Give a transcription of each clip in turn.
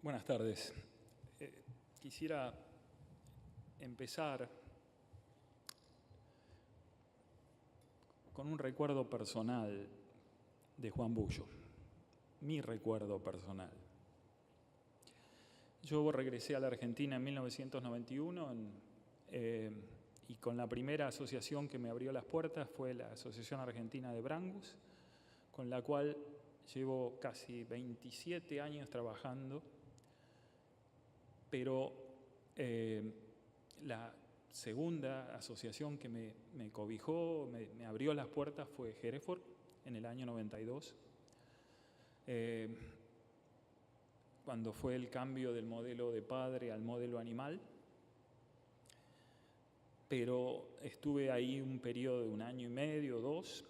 Buenas tardes. Quisiera empezar con un recuerdo personal de Juan Bullo, mi recuerdo personal. Yo regresé a la Argentina en 1991 y con la primera asociación que me abrió las puertas fue la Asociación Argentina de Brangus, con la cual llevo casi 27 años trabajando, pero la segunda asociación que me cobijó, me abrió las puertas fue Hereford en el año 92, cuando fue el cambio del modelo de padre al modelo animal. Pero estuve ahí un periodo de 1 año y medio, 2,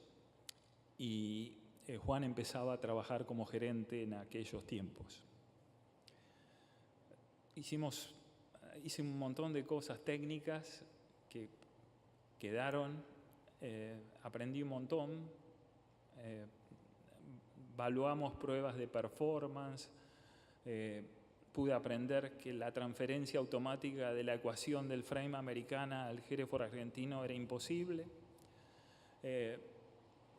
y Juan empezaba a trabajar como gerente en aquellos tiempos. Hice un montón de cosas técnicas que quedaron, aprendí un montón, evaluamos pruebas de performance, pude aprender que la transferencia automática de la ecuación del frame americana al Hereford argentino era imposible.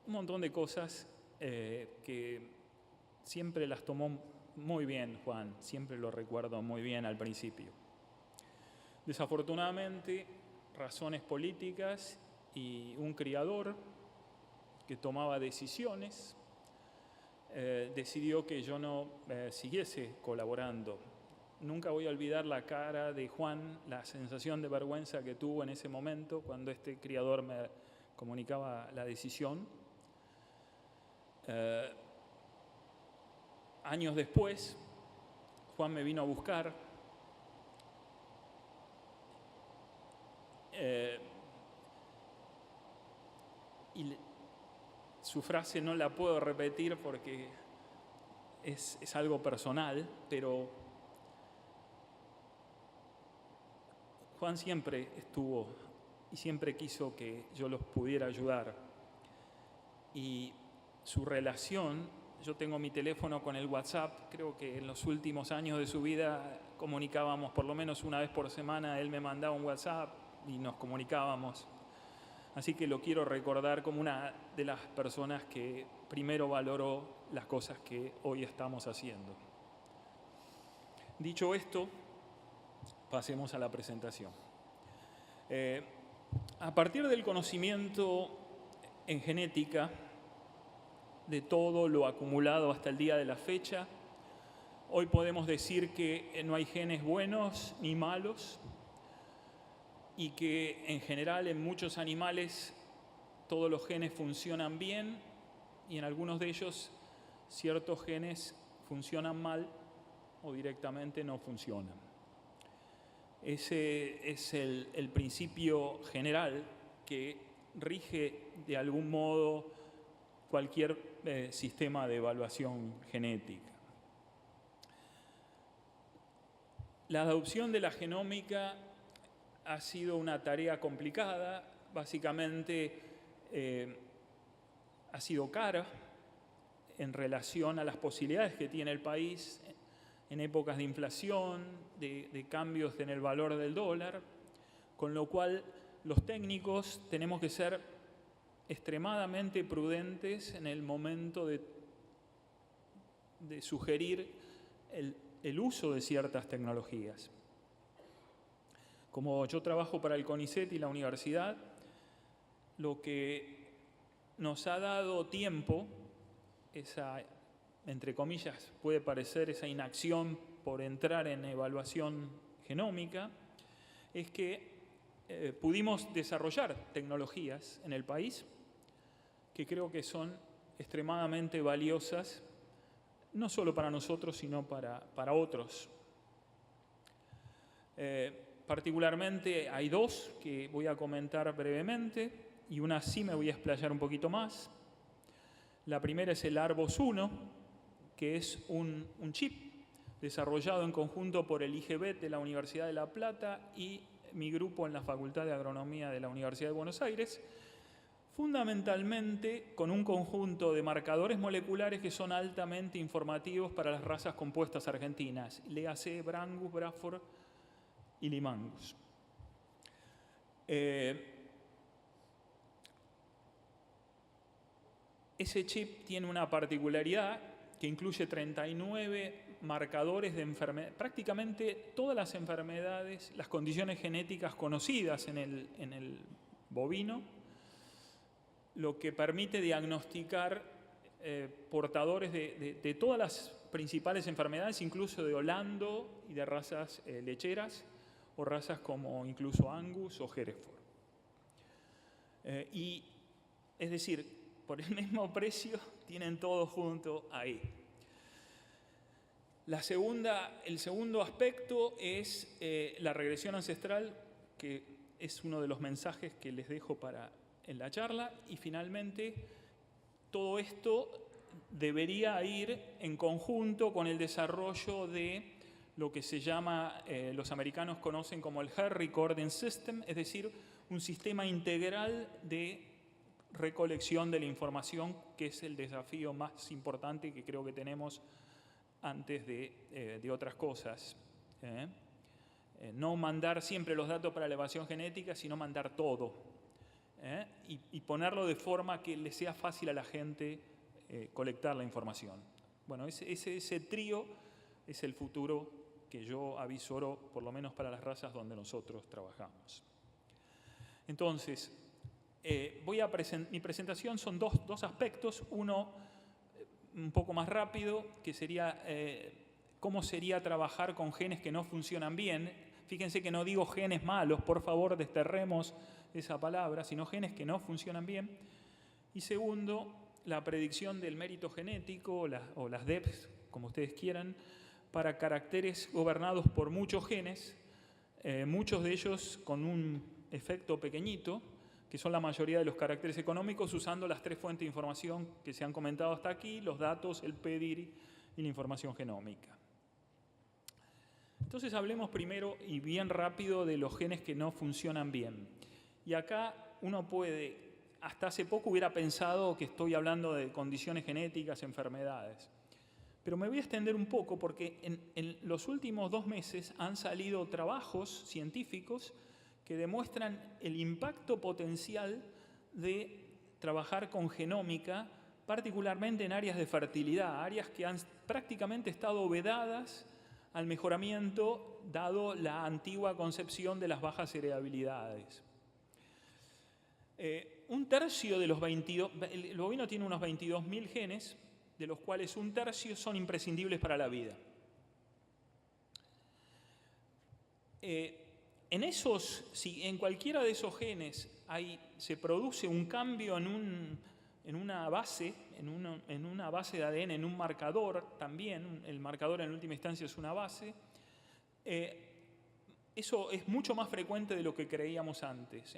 Un montón de cosas que siempre las tomó muy bien Juan, siempre lo recuerdo muy bien al principio. Desafortunadamente, razones políticas y un criador que tomaba decisiones decidió que yo no siguiese colaborando. Nunca voy a olvidar la cara de Juan, la sensación de vergüenza que tuvo en ese momento cuando este criador me comunicaba la decisión. Años después, Juan me vino a buscar y su frase no la puedo repetir porque es algo personal, pero Juan siempre estuvo y siempre quiso que yo los pudiera ayudar. Y su relación, yo tengo mi teléfono con el WhatsApp, creo que en los últimos años de su vida comunicábamos por lo menos una vez por semana, él me mandaba un WhatsApp y nos comunicábamos. Así que lo quiero recordar como una de las personas que primero valoró las cosas que hoy estamos haciendo. Dicho esto, pasemos a la presentación. A partir del conocimiento en genética de todo lo acumulado hasta el día de la fecha, hoy podemos decir que no hay genes buenos ni malos y que en general en muchos animales todos los genes funcionan bien y en algunos de ellos ciertos genes funcionan mal o directamente no funcionan. Ese es el principio general que rige de algún modo cualquier sistema de evaluación genética. La adopción de la genómica ha sido una tarea complicada, básicamente ha sido cara en relación a las posibilidades que tiene el país en épocas de inflación, de cambios en el valor del dólar, con lo cual los técnicos tenemos que ser extremadamente prudentes en el momento de sugerir el uso de ciertas tecnologías. Como yo trabajo para el CONICET y la universidad, lo que nos ha dado tiempo, esa, entre comillas, puede parecer esa inacción por entrar en evaluación genómica, es que pudimos desarrollar tecnologías en el país que creo que son extremadamente valiosas, no solo para nosotros, sino para otros. Particularmente hay 2 que voy a comentar brevemente y una sí me voy a explayar un poquito más. La primera es el Arbos 1, que es un chip desarrollado en conjunto por el IGBET de la Universidad de La Plata y mi grupo en la Facultad de Agronomía de la Universidad de Buenos Aires. fundamentalmente con un conjunto de marcadores moleculares que son altamente informativos para las razas compuestas argentinas, léase Brangus, Braford y Limangus. Ese chip tiene una particularidad que incluye 39 marcadores de enfermedades, prácticamente todas las enfermedades, las condiciones genéticas conocidas en el bovino, lo que permite diagnosticar portadores de todas las principales enfermedades, incluso de Holando y de razas lecheras, o razas como incluso Angus o Hereford. Y es decir, por el mismo precio tienen todo junto ahí. El segundo aspecto es la regresión ancestral, que es uno de los mensajes que les dejo en la charla. Y finalmente, todo esto debería ir en conjunto con el desarrollo de lo que se llama, los americanos conocen como el Health Recording System, es decir, un sistema integral de recolección de la información, que es el desafío más importante que creo que tenemos antes de otras cosas. No mandar siempre los datos para la elevación genética, sino mandar todo. Y ponerlo de forma que le sea fácil a la gente colectar la información. Bueno, ese trío es el futuro que yo avisoro, por lo menos para las razas donde nosotros trabajamos. Entonces, mi presentación son dos aspectos. Uno, un poco más rápido, que sería cómo sería trabajar con genes que no funcionan bien. Fíjense que no digo genes malos, por favor, desterremos esa palabra, sino genes que no funcionan bien. Y segundo, la predicción del mérito genético o las DEPs, como ustedes quieran, para caracteres gobernados por muchos genes, muchos de ellos con un efecto pequeñito, que son la mayoría de los caracteres económicos, usando las tres fuentes de información que se han comentado hasta aquí: los datos, el pedigree y la información genómica. Entonces hablemos primero y bien rápido de los genes que no funcionan bien. Y acá uno puede, hasta hace poco hubiera pensado que estoy hablando de condiciones genéticas, enfermedades. Pero me voy a extender un poco porque en los últimos 2 meses han salido trabajos científicos que demuestran el impacto potencial de trabajar con genómica, particularmente en áreas de fertilidad, áreas que han prácticamente estado vedadas al mejoramiento, dado la antigua concepción de las bajas heredabilidades. Un tercio de los 22, el bovino tiene unos 22.000 genes, de los cuales un tercio son imprescindibles para la vida. Si en cualquiera de esos genes se produce un cambio en una base de ADN, en un marcador también, el marcador en última instancia es una base, eso es mucho más frecuente de lo que creíamos antes.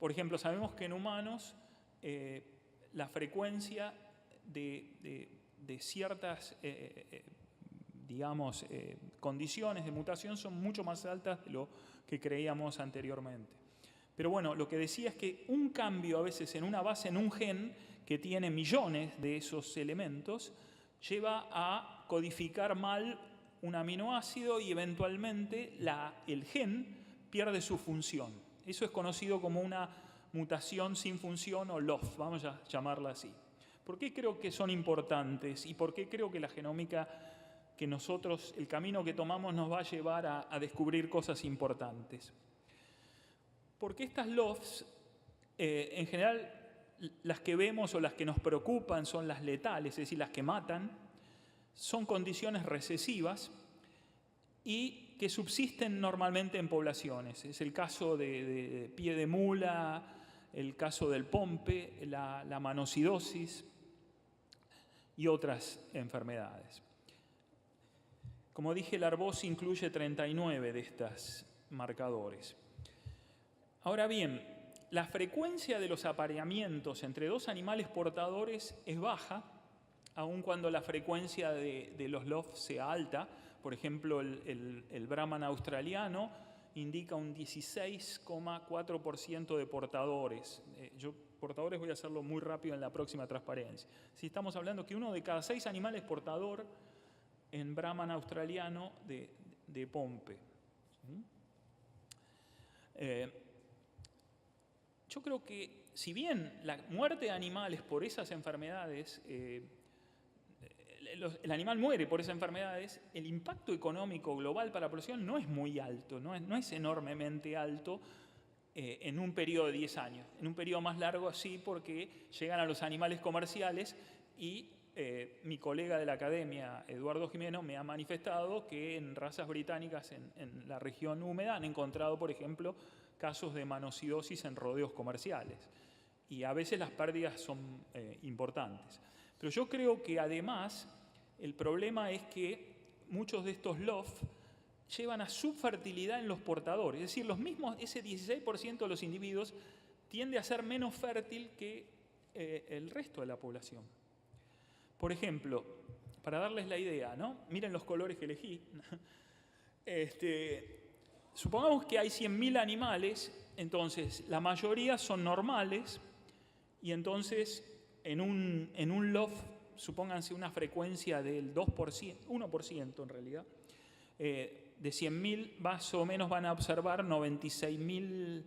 Por ejemplo, sabemos que en humanos la frecuencia de ciertas condiciones de mutación son mucho más altas de lo que creíamos anteriormente. Pero bueno, lo que decía es que un cambio a veces en una base, en un gen que tiene millones de esos elementos, lleva a codificar mal un aminoácido y eventualmente el gen pierde su función. Eso es conocido como una mutación sin función o LOF, vamos a llamarla así. ¿Por qué creo que son importantes y por qué creo que la genómica que nosotros, el camino que tomamos, nos va a llevar a descubrir cosas importantes? Porque estas LOFs, en general, las que vemos o las que nos preocupan son las letales, es decir, las que matan, son condiciones recesivas y que subsisten normalmente en poblaciones. Es el caso de pie de mula, el caso del pompe, la manocidosis y otras enfermedades. Como dije, el Arbós incluye 39 de estos marcadores. Ahora bien, la frecuencia de los apareamientos entre dos animales portadores es baja, aun cuando la frecuencia de los LOF sea alta. Por ejemplo, el Brahman australiano indica un 16,4% de portadores. Yo, portadores voy a hacerlo muy rápido en la próxima transparencia. Si estamos hablando que 1 de cada 6 animales es portador en Brahman australiano de Pompe. Yo creo que si bien la muerte de animales por esas enfermedades, el animal muere por esas enfermedades, el impacto económico global para la población no es muy alto, no es enormemente alto en un periodo de 10 años. En un periodo más largo sí, porque llegan a los animales comerciales y mi colega de la academia, Eduardo Jimeno, me ha manifestado que en razas británicas en la región húmeda han encontrado, por ejemplo, casos de manocidosis en rodeos comerciales. Y a veces las pérdidas son importantes. Pero yo creo que además el problema es que muchos de estos LOF llevan a subfertilidad en los portadores. Es decir, los mismos, ese 16% de los individuos tiende a ser menos fértil que el resto de la población. Por ejemplo, para darles la idea, ¿no? Miren los colores que elegí. Supongamos que hay 100.000 animales, entonces la mayoría son normales y entonces en un LOF, supónganse una frecuencia del 2%, 1% en realidad, de 100.000 más o menos van a observar 96.000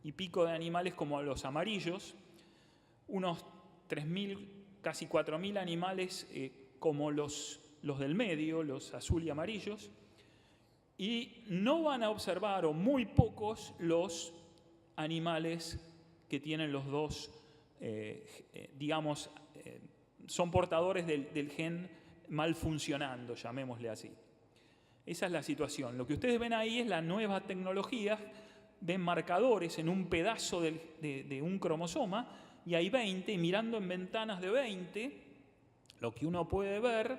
y pico de animales como los amarillos, unos 3.000, casi 4.000 animales como los del medio, los azul y amarillos, y no van a observar, o muy pocos, los animales que tienen los dos, son portadores del gen mal funcionando, llamémosle así. Esa es la situación. Lo que ustedes ven ahí es la nueva tecnología, ven marcadores en un pedazo de un cromosoma, y hay 20, y mirando en ventanas de 20, lo que uno puede ver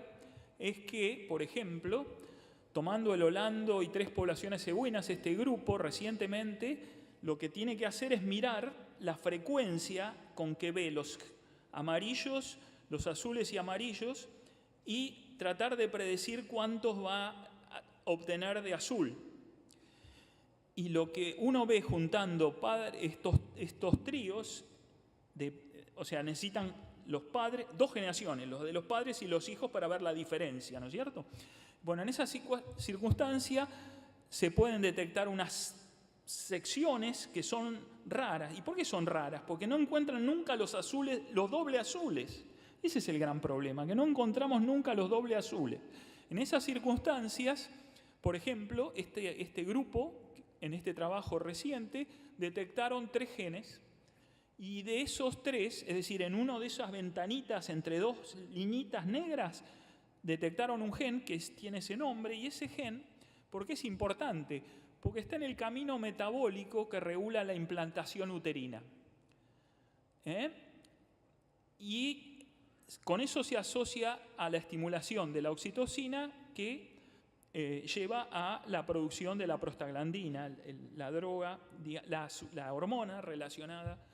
es que, por ejemplo, tomando el holando y 3 poblaciones cebuinas, este grupo recientemente lo que tiene que hacer es mirar la frecuencia con que ve los amarillos, los azules y amarillos, y tratar de predecir cuántos va a obtener de azul. Y lo que uno ve juntando estos tríos, o sea, necesitan los padres, 2 generaciones, los de los padres y los hijos, para ver la diferencia, ¿no es cierto? Bueno, en esa circunstancia se pueden detectar unas secciones que son raras. ¿Y por qué son raras? Porque no encuentran nunca los azules, los doble azules. Ese es el gran problema, que no encontramos nunca los doble azules. En esas circunstancias, por ejemplo, este grupo, en este trabajo reciente, detectaron 3 genes, y de esos 3, es decir, en una de esas ventanitas entre 2 liñitas negras, detectaron un gen que tiene ese nombre, y ese gen, ¿por qué es importante? Porque está en el camino metabólico que regula la implantación uterina. Y con eso se asocia a la estimulación de la oxitocina que lleva a la producción de la prostaglandina, la droga, la hormona relacionada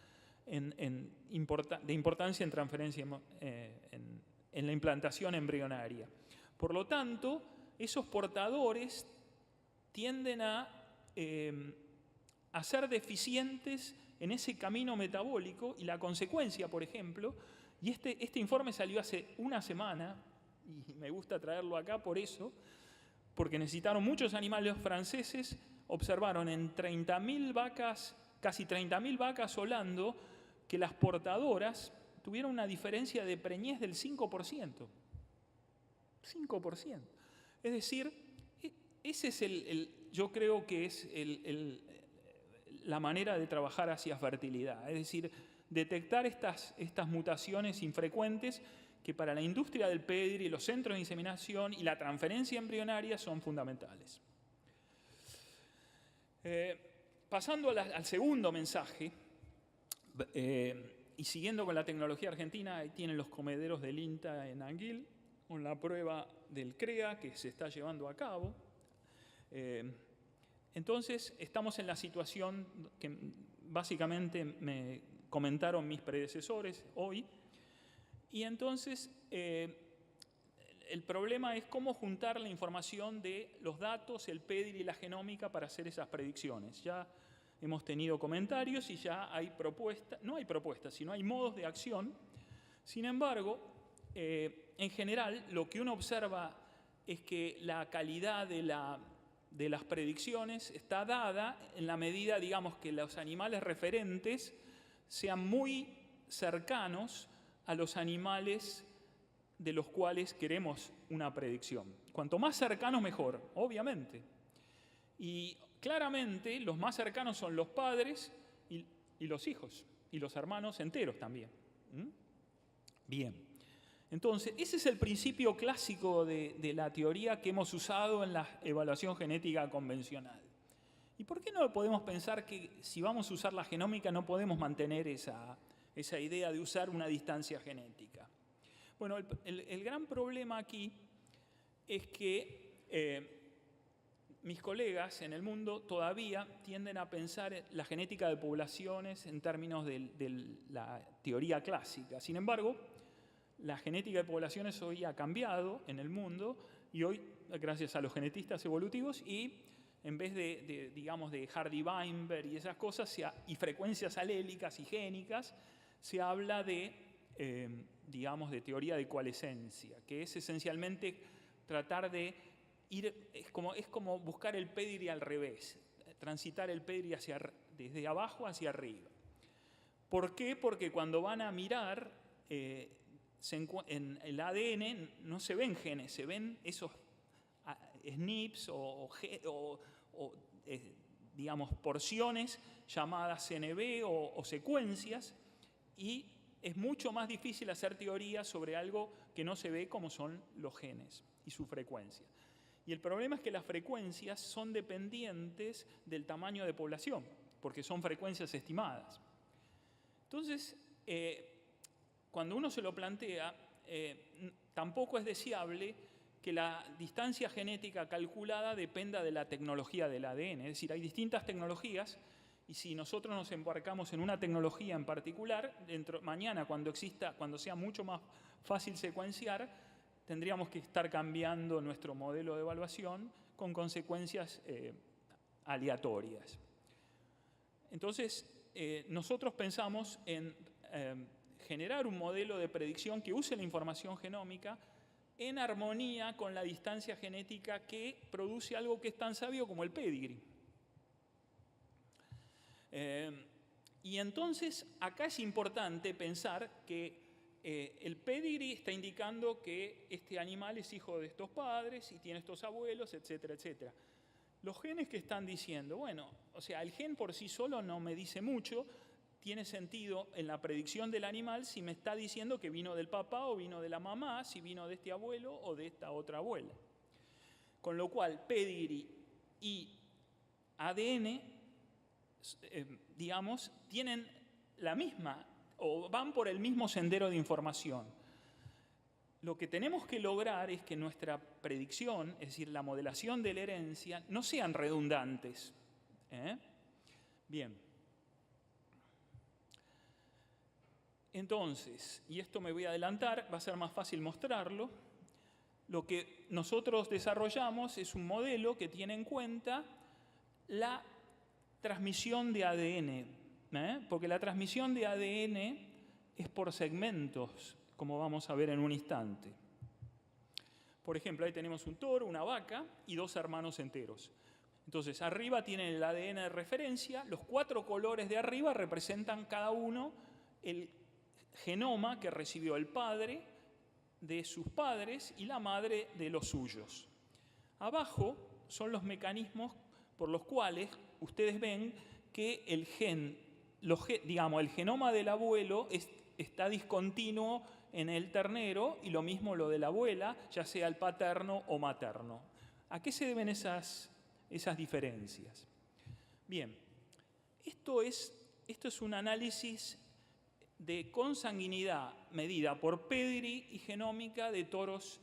de importancia en transferencia en la implantación embrionaria. Por lo tanto, esos portadores tienden a ser deficientes en ese camino metabólico, y la consecuencia, por ejemplo, y este informe salió hace una semana, y me gusta traerlo acá por eso, porque necesitaron muchos animales franceses, observaron en 30.000 vacas, casi 30.000 vacas holando, que las portadoras tuvieron una diferencia de preñez del 5%. 5%. Es decir, ese es yo creo que es la manera de trabajar hacia fertilidad. Es decir, detectar estas mutaciones infrecuentes que para la industria del pedigree, los centros de inseminación y la transferencia embrionaria son fundamentales. Pasando al segundo mensaje, y siguiendo con la tecnología argentina, ahí tienen los comederos del INTA en Anguil, con la prueba del CREA que se está llevando a cabo. Entonces, estamos en la situación que básicamente me comentaron mis predecesores hoy, y entonces el problema es cómo juntar la información de los datos, el pedigree y la genómica para hacer esas predicciones. Ya hemos tenido comentarios y ya hay propuestas, no hay propuestas, sino hay modos de acción. Sin embargo, en general, lo que uno observa es que la calidad de las predicciones está dada en la medida, digamos, que los animales referentes sean muy cercanos a los animales de los cuales queremos una predicción. Cuanto más cercanos, mejor, obviamente. Y claramente los más cercanos son los padres y los hijos, y los hermanos enteros también. Bien. Entonces, ese es el principio clásico de la teoría que hemos usado en la evaluación genética convencional. ¿Y por qué no podemos pensar que si vamos a usar la genómica no podemos mantener esa idea de usar una distancia genética? Bueno, el gran problema aquí es que mis colegas en el mundo todavía tienden a pensar la genética de poblaciones en términos de la teoría clásica. Sin embargo, la genética de poblaciones hoy ha cambiado en el mundo y hoy, gracias a los genetistas evolutivos, y en vez digamos, de Hardy-Weinberg y esas cosas, y frecuencias alélicas y génicas, se habla digamos, de teoría de coalescencia, que es esencialmente tratar de es como buscar el pedigree al revés, transitar el pedigree desde abajo hacia arriba. ¿Por qué? Porque cuando van a mirar en el ADN no se ven genes, se ven esos SNPs o digamos, porciones llamadas CNV o secuencias, y es mucho más difícil hacer teoría sobre algo que no se ve, como son los genes y su frecuencia. Y el problema es que las frecuencias son dependientes del tamaño de población, porque son frecuencias estimadas. Entonces, cuando uno se lo plantea, tampoco es deseable que la distancia genética calculada dependa de la tecnología del ADN. Es decir, hay distintas tecnologías, y si nosotros nos embarcamos en una tecnología en particular, mañana cuando sea mucho más fácil secuenciar, tendríamos que estar cambiando nuestro modelo de evaluación con consecuencias aleatorias. Entonces, nosotros pensamos en generar un modelo de predicción que use la información genómica en armonía con la distancia genética que produce algo que es tan sabio como el pedigree. Y entonces, acá es importante pensar que el pedigree está indicando que este animal es hijo de estos padres y tiene estos abuelos, etcétera, etcétera. Los genes que están diciendo, bueno, o sea, el gen por sí solo no me dice mucho, tiene sentido en la predicción del animal si me está diciendo que vino del papá o vino de la mamá, si vino de este abuelo o de esta otra abuela. Con lo cual, pedigree y ADN, digamos, tienen la misma, o van por el mismo sendero de información. Lo que tenemos que lograr es que nuestra predicción, es decir, la modelación de la herencia, no sean redundantes. Bien. Entonces, y esto me voy a adelantar, va a ser más fácil mostrarlo, lo que nosotros desarrollamos es un modelo que tiene en cuenta la transmisión de ADN, porque la transmisión de ADN es por segmentos, como vamos a ver en un instante. Por ejemplo, ahí tenemos un toro, una vaca y dos hermanos enteros. Entonces, arriba tienen el ADN de referencia, los 4 colores de arriba representan cada uno el genoma que recibió el padre de sus padres y la madre de los suyos. Abajo son los mecanismos por los cuales ustedes ven que el genoma del abuelo está discontinuo en el ternero y lo mismo lo de la abuela, ya sea el paterno o materno. ¿A qué se deben esas diferencias? Bien, esto es un análisis de consanguinidad medida por pedigree y genómica de toros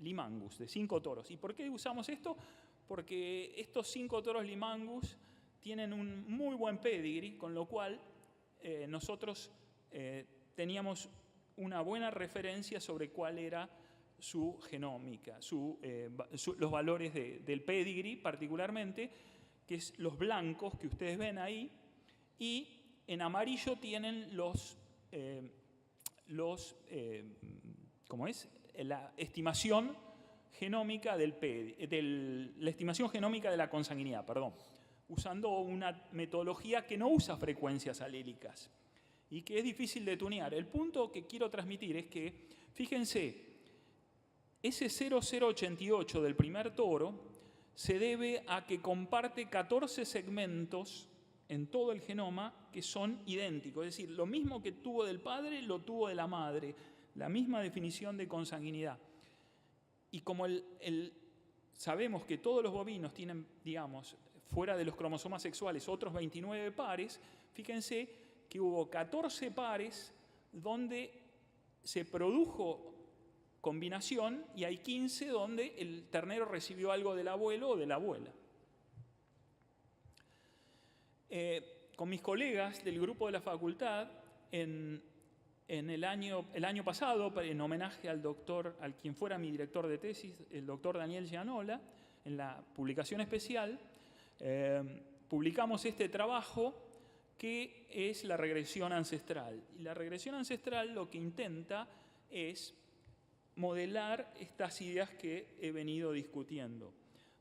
Limangus, de 5 toros. ¿Y por qué usamos esto? Porque estos 5 toros Limangus tienen un muy buen pedigree, con lo cual nosotros teníamos una buena referencia sobre cuál era su genómica, los valores del pedigree particularmente, que es los blancos que ustedes ven ahí, y en amarillo tienen ¿cómo es? La estimación genómica la estimación genómica de la consanguinidad, perdón, usando una metodología que no usa frecuencias alélicas y que es difícil de tunear. El punto que quiero transmitir es que, fíjense, ese 0088 del primer toro se debe a que comparte 14 segmentos en todo el genoma que son idénticos. Es decir, lo mismo que tuvo del padre, lo tuvo de la madre. La misma definición de consanguinidad. Y como sabemos que todos los bovinos tienen, digamos, fuera de los cromosomas sexuales, otros 29 pares, fíjense que hubo 14 pares donde se produjo combinación y hay 15 donde el ternero recibió algo del abuelo o de la abuela. Con mis colegas del grupo de la facultad, el año pasado, en homenaje al quien fuera mi director de tesis, el doctor Daniel Gianola, en la publicación especial, publicamos este trabajo que es la regresión ancestral. Y la regresión ancestral lo que intenta es modelar estas ideas que he venido discutiendo.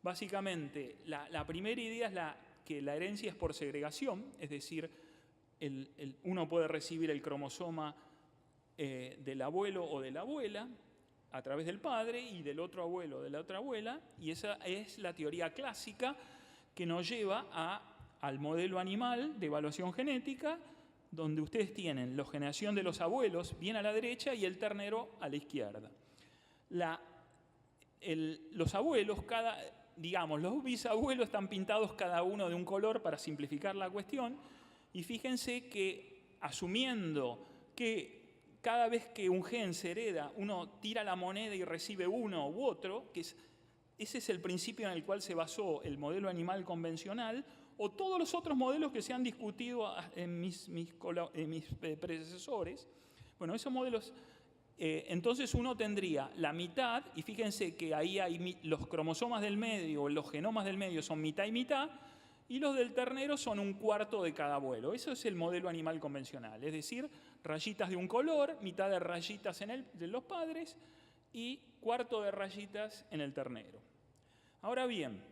Básicamente, la primera idea es que la herencia es por segregación, es decir, uno puede recibir el cromosoma del abuelo o de la abuela a través del padre y del otro abuelo o de la otra abuela, y esa es la teoría clásica que nos lleva al modelo animal de evaluación genética, donde ustedes tienen la generación de los abuelos bien a la derecha y el ternero a la izquierda. Los abuelos, digamos, los bisabuelos están pintados cada uno de un color para simplificar la cuestión, y fíjense que asumiendo que cada vez que un gen se hereda, uno tira la moneda y recibe uno u otro, ese es el principio en el cual se basó el modelo animal convencional, o todos los otros modelos que se han discutido en mis predecesores. Bueno, esos modelos, entonces uno tendría la mitad, y fíjense que ahí hay los cromosomas del medio, los genomas del medio son mitad y mitad, y los del ternero son un cuarto de cada abuelo. Eso es el modelo animal convencional, es decir, rayitas de un color, mitad de rayitas de los padres y cuarto de rayitas en el ternero. Ahora bien,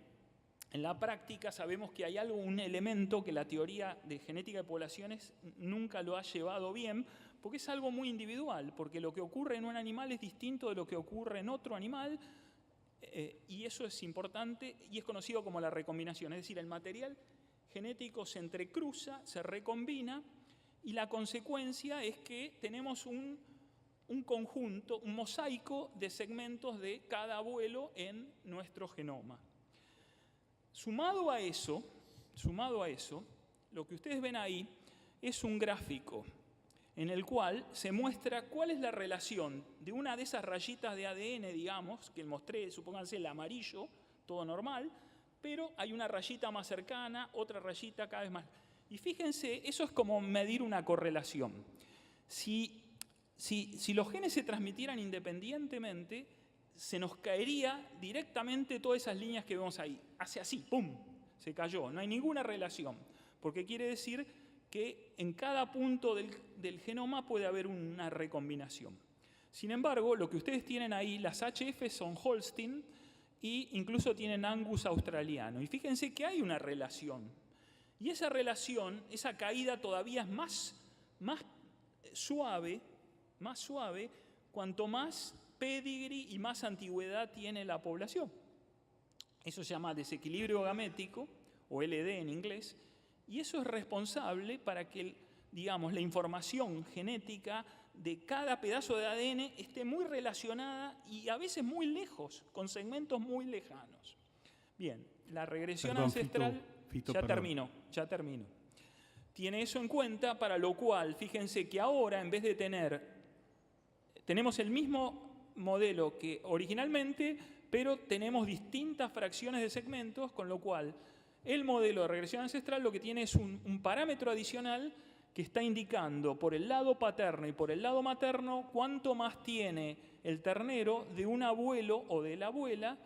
en la práctica sabemos que hay un elemento que la teoría de genética de poblaciones nunca lo ha llevado bien, porque es algo muy individual, porque lo que ocurre en un animal es distinto de lo que ocurre en otro animal, y eso es importante y es conocido como la recombinación. Es decir, el material genético se entrecruza, se recombina, y la consecuencia es que tenemos un conjunto, un mosaico de segmentos de cada abuelo en nuestro genoma. Sumado a eso, lo que ustedes ven ahí es un gráfico en el cual se muestra cuál es la relación de una de esas rayitas de ADN, digamos, que mostré, supónganse el amarillo, todo normal, pero hay una rayita más cercana, otra rayita cada vez más. Y fíjense, eso es como medir una correlación. Si los genes se transmitieran independientemente, se nos caería directamente todas esas líneas que vemos ahí. Hace así, ¡pum!, se cayó. No hay ninguna relación, porque quiere decir que en cada punto del genoma puede haber una recombinación. Sin embargo, lo que ustedes tienen ahí, las HF son Holstein e incluso tienen Angus australiano. Y fíjense que hay una relación. Y esa relación, esa caída todavía es más suave, cuanto más pedigree y más antigüedad tiene la población. Eso se llama desequilibrio gamético, o LD en inglés, y eso es responsable para que, digamos, la información genética de cada pedazo de ADN esté muy relacionada y a veces muy lejos, con segmentos muy lejanos. Bien, la regresión ancestral... Fito, ya termino. Tiene eso en cuenta, para lo cual, fíjense que ahora, en vez de tenemos el mismo modelo que originalmente, pero tenemos distintas fracciones de segmentos, con lo cual el modelo de regresión ancestral lo que tiene es un parámetro adicional que está indicando por el lado paterno y por el lado materno cuánto más tiene el ternero de un abuelo o de la abuela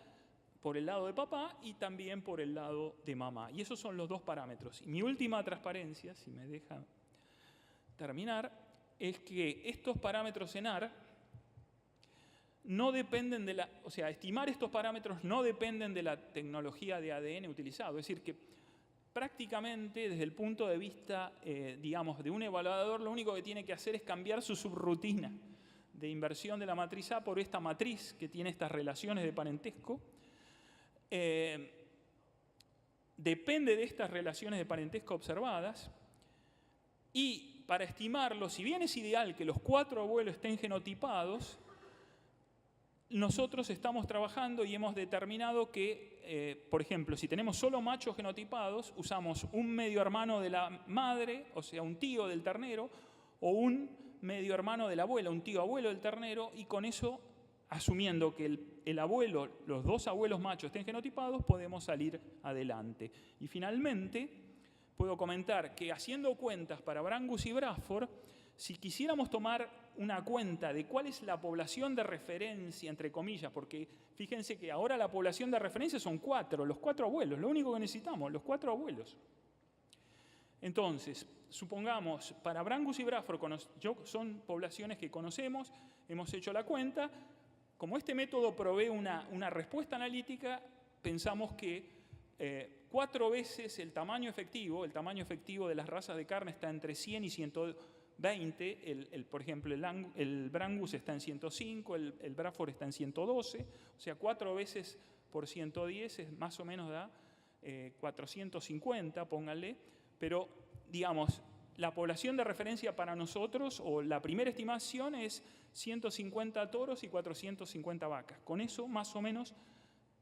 por el lado de papá y también por el lado de mamá. Y esos son los dos parámetros. Y mi última transparencia, si me deja terminar, es que estos parámetros ENAR no dependen de o sea, estimar estos parámetros no dependen de la tecnología de ADN utilizado. Es decir, que prácticamente desde el punto de vista, digamos, de un evaluador, lo único que tiene que hacer es cambiar su subrutina de inversión de la matriz A por esta matriz que tiene estas relaciones de parentesco. Depende de estas relaciones de parentesco observadas y para estimarlo, si bien es ideal que los 4 abuelos estén genotipados, nosotros estamos trabajando y hemos determinado que, por ejemplo, si tenemos solo machos genotipados, usamos un medio hermano de la madre, o sea, un tío del ternero, o un medio hermano de la abuela, un tío abuelo del ternero, y con eso, asumiendo que el abuelo, los 2 abuelos machos estén genotipados, podemos salir adelante. Y finalmente, puedo comentar que haciendo cuentas para Brangus y Bradford, si quisiéramos tomar una cuenta de cuál es la población de referencia, entre comillas, porque fíjense que ahora la población de referencia son 4, los 4 abuelos, lo único que necesitamos, los 4 abuelos. Entonces, supongamos, para Brangus y Bradford son poblaciones que conocemos, hemos hecho la cuenta, como este método provee una respuesta analítica, pensamos que 4 veces el tamaño efectivo de las razas de carne está entre 100 y 120, por ejemplo, el Brangus está en 105, el Bradford está en 112, o sea, 4 veces por 110 es más o menos da 450, pónganle, pero digamos, la población de referencia para nosotros, o la primera estimación es 150 toros y 450 vacas. Con eso, más o menos,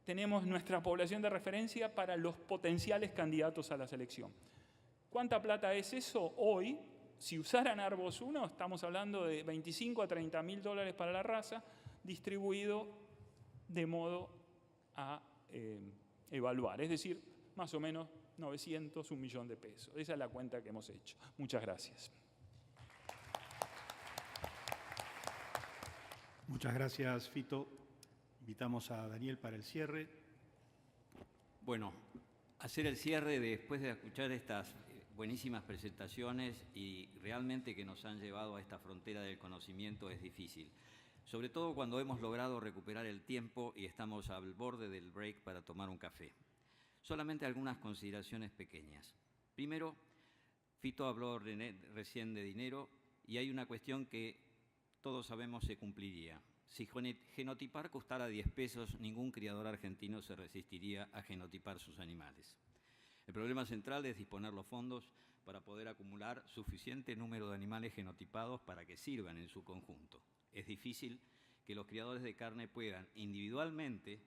tenemos nuestra población de referencia para los potenciales candidatos a la selección. ¿Cuánta plata es eso hoy? Si usaran Arbos 1, estamos hablando de 25 a 30 mil dólares para la raza, distribuido de modo a evaluar. Es decir, más o menos 900, 1 millón de pesos. Esa es la cuenta que hemos hecho. Muchas gracias. Muchas gracias, Fito. Invitamos a Daniel para el cierre. Bueno, hacer el cierre después de escuchar estas buenísimas presentaciones y realmente que nos han llevado a esta frontera del conocimiento es difícil. Sobre todo cuando hemos logrado recuperar el tiempo y estamos al borde del break para tomar un café. Solamente algunas consideraciones pequeñas. Primero, Fito habló recién de dinero y hay una cuestión que todos sabemos se cumpliría. Si genotipar costara 10 pesos, ningún criador argentino se resistiría a genotipar sus animales. El problema central es disponer los fondos para poder acumular suficiente número de animales genotipados para que sirvan en su conjunto. Es difícil que los criadores de carne puedan individualmente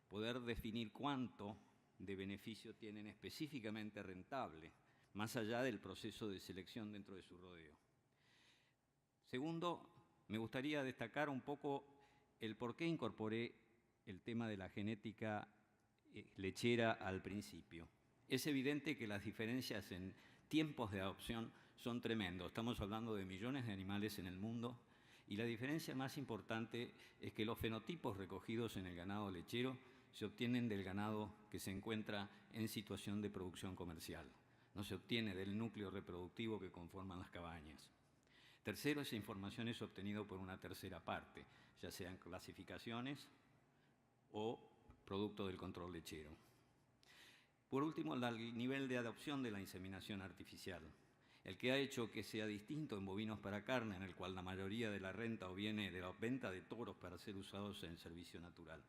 poder definir cuánto de beneficio tienen específicamente rentable, más allá del proceso de selección dentro de su rodeo. Segundo, me gustaría destacar un poco el por qué incorporé el tema de la genética lechera al principio. Es evidente que las diferencias en tiempos de adopción son tremendos. Estamos hablando de millones de animales en el mundo y la diferencia más importante es que los fenotipos recogidos en el ganado lechero se obtienen del ganado que se encuentra en situación de producción comercial. No se obtiene del núcleo reproductivo que conforman las cabañas. Tercero, esa información es obtenida por una tercera parte, ya sean clasificaciones o producto del control lechero. Por último, el nivel de adopción de la inseminación artificial, el que ha hecho que sea distinto en bovinos para carne, en el cual la mayoría de la renta viene de la venta de toros para ser usados en servicio natural.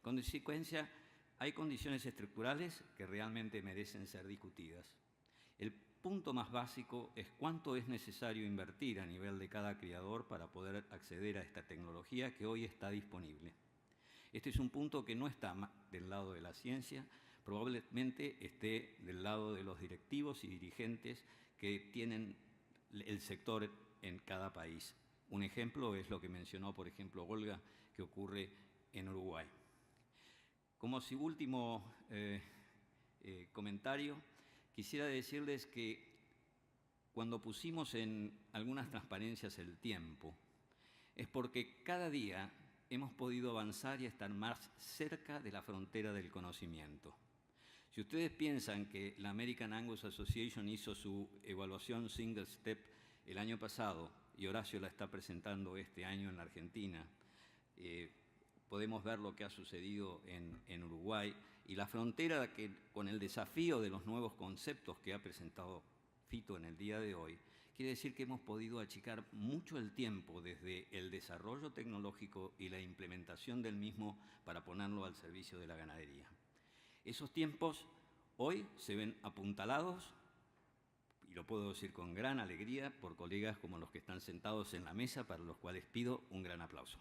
Con consecuencia, hay condiciones estructurales que realmente merecen ser discutidas. El punto más básico es cuánto es necesario invertir a nivel de cada criador para poder acceder a esta tecnología que hoy está disponible. Este es un punto que no está del lado de la ciencia, probablemente esté del lado de los directivos y dirigentes que tienen el sector en cada país. Un ejemplo es lo que mencionó, por ejemplo, Olga, que ocurre en Uruguay. Como último comentario, quisiera decirles que cuando pusimos en algunas transparencias el tiempo, es porque cada día hemos podido avanzar y estar más cerca de la frontera del conocimiento. Si ustedes piensan que la American Angus Association hizo su evaluación single step el año pasado, y Horacio la está presentando este año en la Argentina, podemos ver lo que ha sucedido en Uruguay, y la frontera que, con el desafío de los nuevos conceptos que ha presentado Fito en el día de hoy, quiere decir que hemos podido achicar mucho el tiempo desde el desarrollo tecnológico y la implementación del mismo para ponerlo al servicio de la ganadería. Esos tiempos hoy se ven apuntalados, y lo puedo decir con gran alegría, por colegas como los que están sentados en la mesa, para los cuales pido un gran aplauso.